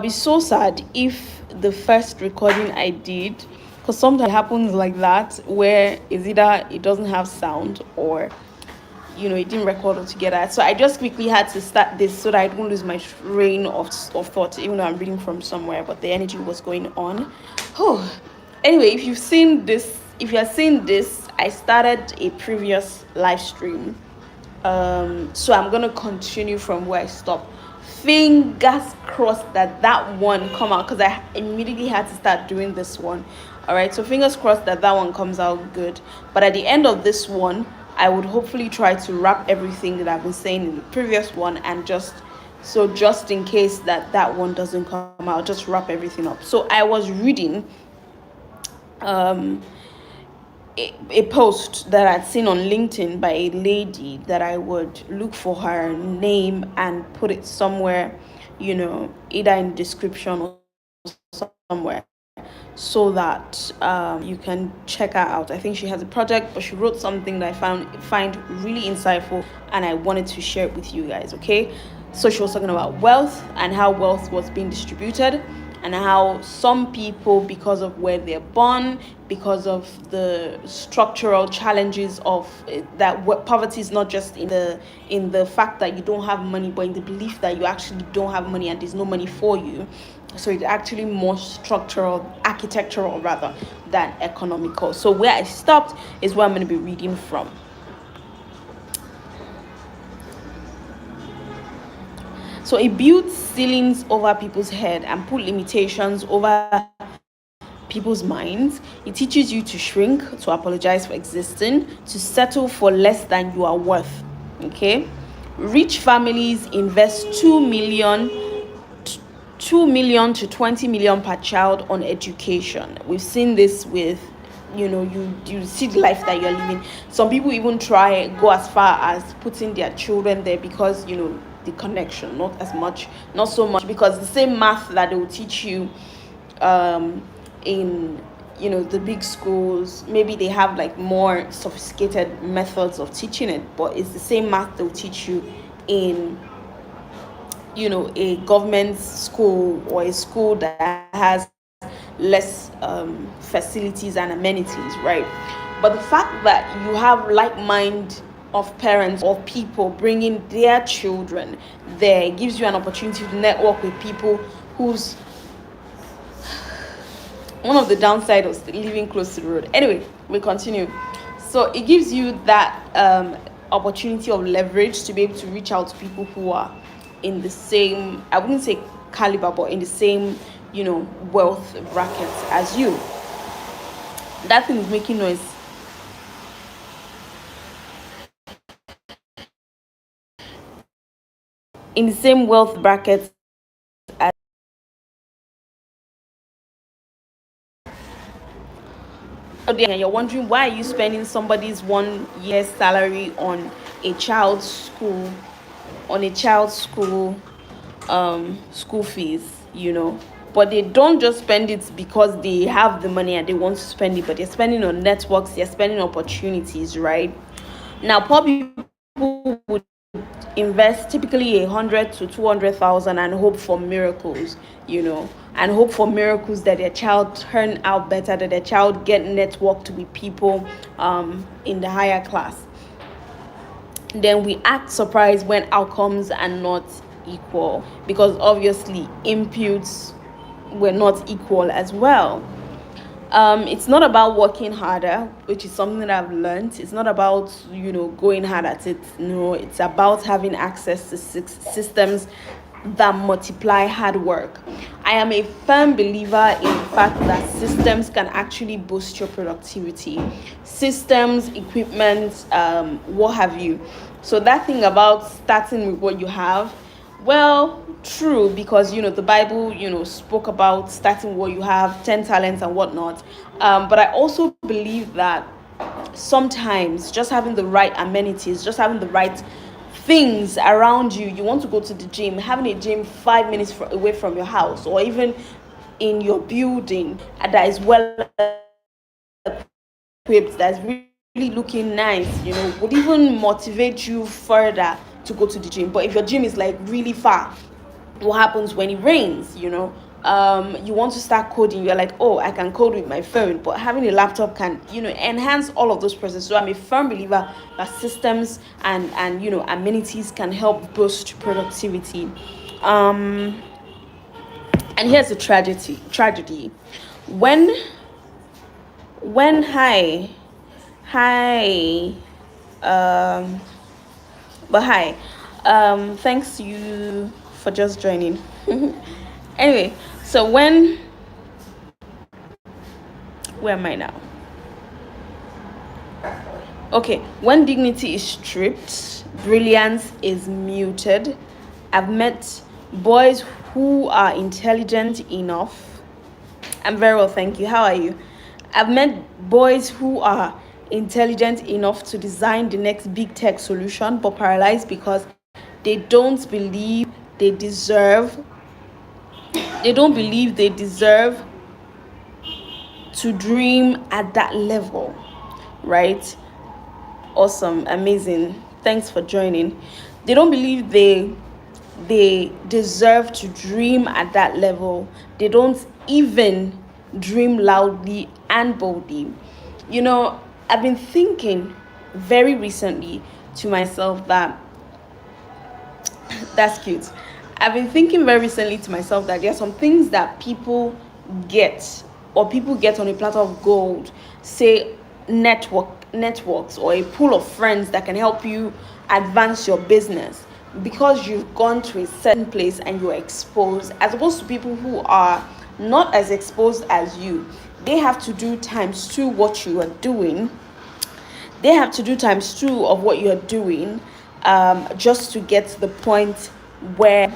be so sad if the first recording I did, because sometimes it happens like that, where it's either it doesn't have sound or it didn't record all together. So I just quickly had to start this so that I don't lose my train of thought, even though I'm reading from somewhere, but the energy was going on. Oh, anyway, if you're seeing this, I started a previous live stream. So I'm gonna continue from where I stopped. Fingers crossed that that one come out, because I immediately had to start doing this one. All right, so fingers crossed that that one comes out good. But at the end of this one, I would hopefully try to wrap everything that I've been saying in the previous one, and just in case that one doesn't come out, just wrap everything up. So I was reading um a post that I'd seen on LinkedIn by a lady that I would look for her name and put it somewhere, either in description or somewhere, so that you can check her out. I think she has a project, but she wrote something that I find really insightful, and I wanted to share it with you guys. Okay, so she was talking about wealth and how wealth was being distributed, and how some people, because of where they're born, because of the structural challenges of that, poverty is not just in the fact that you don't have money, but in the belief that you actually don't have money and there's no money for you. So it's actually more structural, architectural rather, than economical. So where I stopped is where I'm going to be reading from. So it builds ceilings over people's head and put limitations over people's minds. It teaches you to shrink, to apologize for existing, to settle for less than you are worth. Okay? Rich families invest 2 million to 20 million per child on education. We've seen this with you see the life that you're living. Some people even go as far as putting their children there, because the connection, not so much because the same math that they will teach you in the big schools, maybe they have like more sophisticated methods of teaching it, but it's the same math they'll teach you in a government school, or a school that has less facilities and amenities, right? But the fact that you have like mind of parents or people bringing their children there gives you an opportunity to network with people whose one of the downside of living close to the road. Anyway, we continue. So it gives you that opportunity of leverage to be able to reach out to people who are in the same, I wouldn't say caliber, but in the same wealth brackets as you. That thing is making noise. In the same wealth brackets as and you're wondering, why are you spending somebody's 1 year's salary on a child's school school fees, but they don't just spend it because they have the money and they want to spend it, but they're spending on networks, they're spending opportunities, right? Now, poor people would invest typically 100 to 200,000 and hope for miracles, and hope for miracles that their child turn out better, that their child get networked with people in the higher class. Then we act surprised when outcomes are not equal, because obviously inputs were not equal as well. It's not about working harder, which is something that I've learned. It's not about going hard at it. No, it's about having access to systems that multiply hard work. I am a firm believer in the fact that systems can actually boost your productivity. Systems, equipment, what have you. So that thing about starting with what you have, well, true, because the Bible spoke about starting what you have, 10 talents and whatnot. But I also believe that sometimes just having the right amenities, just having the right things around you. You want to go to the gym, having a gym 5 minutes away from your house, or even in your building that is well equipped, that's really looking nice, would even motivate you further to go to the gym. But if your gym is like really far, what happens when it rains, you want to start coding, you're like, oh, I can code with my phone, but having a laptop can, enhance all of those processes. So I'm a firm believer that systems and amenities can help boost productivity. um and here's the tragedy. When when hi um but hi, thanks you for just joining. Anyway, so where am I now? Okay, when dignity is stripped, brilliance is muted. I've met boys who are intelligent enough. I'm very well, thank you. How are you? I've met boys who are intelligent enough to design the next big tech solution, but paralyzed because they don't believe they deserve they don't believe they deserve to dream at that level, right? Awesome, amazing. Thanks for joining. They don't believe they deserve to dream at that level. They don't even dream loudly and boldly. You know, I've been thinking very recently to myself that that's cute. I've been thinking very recently to myself that there are some things that get people get on a platter of gold, say networks or a pool of friends that can help you advance your business because you've gone to a certain place and you're exposed, as opposed to people who are not as exposed as you. They have to do times two what you are doing. They have to do times two of what you're doing, just to get to the point where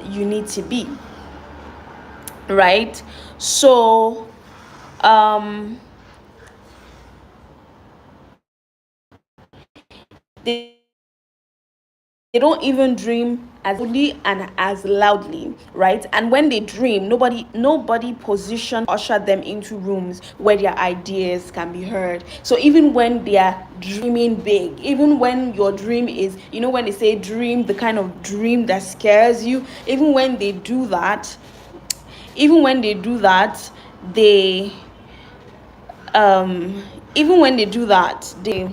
you need to be, right? So um, they they don't even dream as boldly and as loudly, right? And when they dream, nobody position usher them into rooms where their ideas can be heard. So even when they are dreaming big, even when your dream is, when they say dream, the kind of dream that scares you, even when they do that, they even when they do that they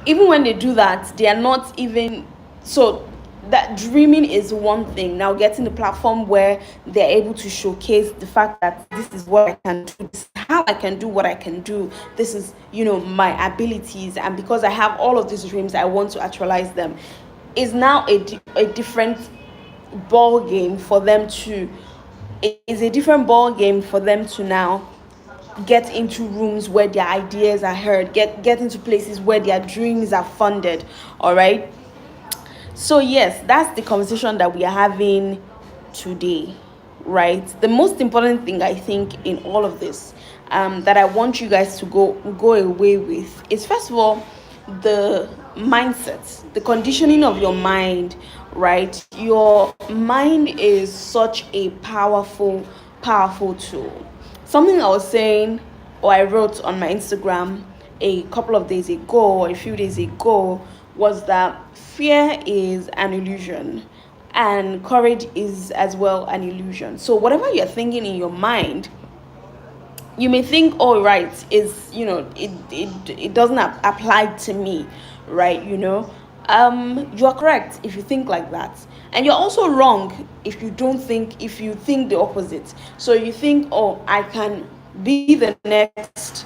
even when they do that, they are not even, so that dreaming is one thing. Now getting the platform where they're able to showcase the fact that this is what I can do, this is how I can do what I can do, this is, my abilities, and because I have all of these dreams, I want to actualize them, is now a different ball game for them to it is a different ball game for them to now get into rooms where their ideas are heard, get into places where their dreams are funded. All right, so yes, that's the conversation that we are having today, right? The most important thing I think in all of this, that I want you guys to go away with is, first of all, the mindset, the conditioning of your mind, right? Your mind is such a powerful tool. Something I was saying, or I wrote on my Instagram a couple of days ago, or a few days ago, was that fear is an illusion and courage is as well an illusion. So whatever you're thinking in your mind, you may think, oh right, is it doesn't apply to me, right? You're correct if you think like that, and you're also wrong if you think the opposite. So you think, oh, I can be the next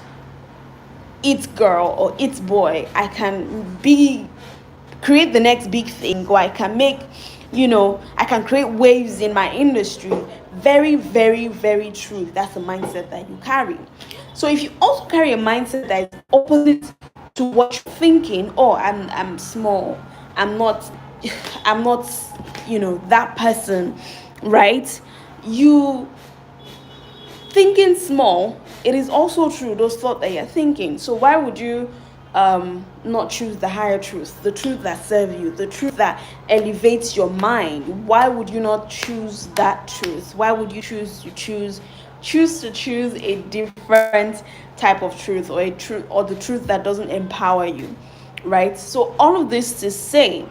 it girl or it boy, I can be create the next big thing, or I can make, I can create waves in my industry. Very, very, very true. That's the mindset that you carry. So if you also carry a mindset that is opposite to what you're thinking, oh, I'm small, I'm not I'm not, that person, right? You thinking small, it is also true, those thoughts that you're thinking. So why would you not choose the higher truth, the truth that serves you, the truth that elevates your mind? Why would you not choose that truth? Why would you choose to choose a different type of truth, or the truth that doesn't empower you, right? So all of this to say,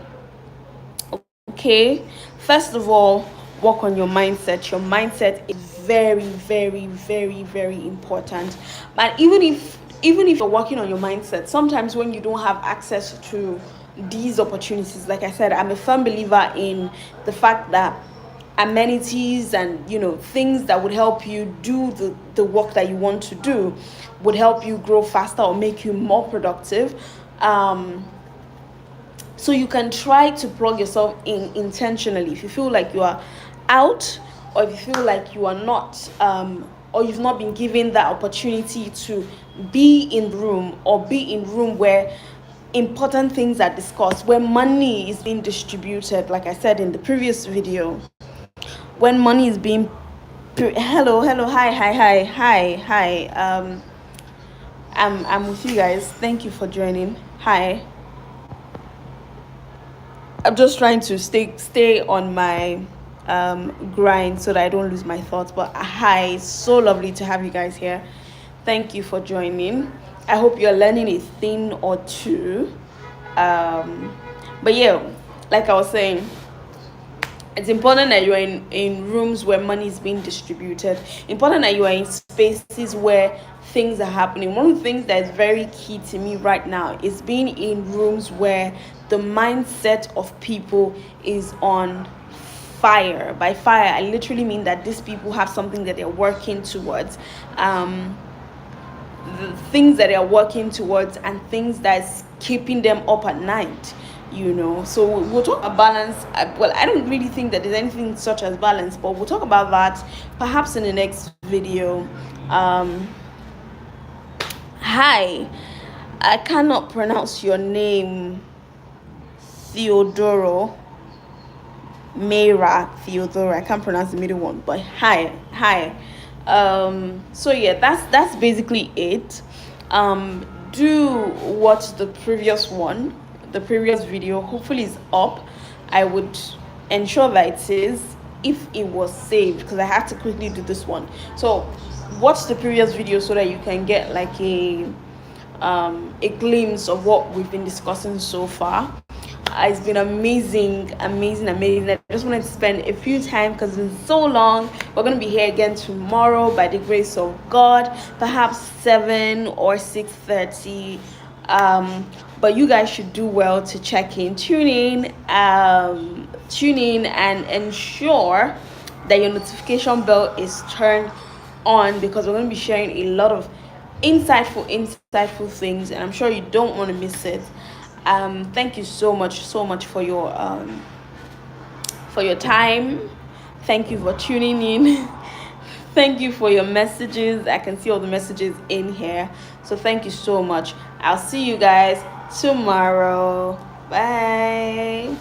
Okay, first of all, work on your mindset. Your mindset is very, very, very, very important. But even if you're working on your mindset, sometimes when you don't have access to these opportunities, like I said, I'm a firm believer in the fact that amenities and things that would help you do the work that you want to do would help you grow faster or make you more productive. So you can try to plug yourself in intentionally. If you feel like you are out, or if you feel like you are not, or you've not been given that opportunity to be in room, or be in room where important things are discussed, where money is being distributed, like I said in the previous video, when money is being hello, hi. I'm with you guys. Thank you for joining. Hi. I'm just trying to stay on my grind so that I don't lose my thoughts. But hi, it's so lovely to have you guys here. Thank you for joining. I hope you're learning a thing or two. But yeah, like I was saying, it's important that you're in rooms where money is being distributed. Important that you are in spaces where things are happening. One of the things that is very key to me right now is being in rooms where the mindset of people is on fire. By fire, I literally mean that these people have something that they're working towards. The things that they're working towards, and things that's keeping them up at night. So we'll talk about balance. Well, I don't really think that there's anything such as balance, but we'll talk about that perhaps in the next video. Hi, I cannot pronounce your name. Theodora. I can't pronounce the middle one, but hi. So yeah, that's basically it. Do watch the previous video. Hopefully it's up. I would ensure that it is, if it was saved, because I had to quickly do this one. So watch the previous video so that you can get like a glimpse of what we've been discussing so far. It's been amazing. I just wanted to spend a few time because it's been so long. We're going to be here again tomorrow by the grace of God, perhaps 7 or 6:30. But you guys should do well to check in, tune in, and ensure that your notification bell is turned on, because we're going to be sharing a lot of insightful things, and I'm sure you don't want to miss it. Thank you so much for your time. Thank you for tuning in. Thank you for your messages. I can see all the messages in here, so thank you so much. I'll see you guys tomorrow. Bye.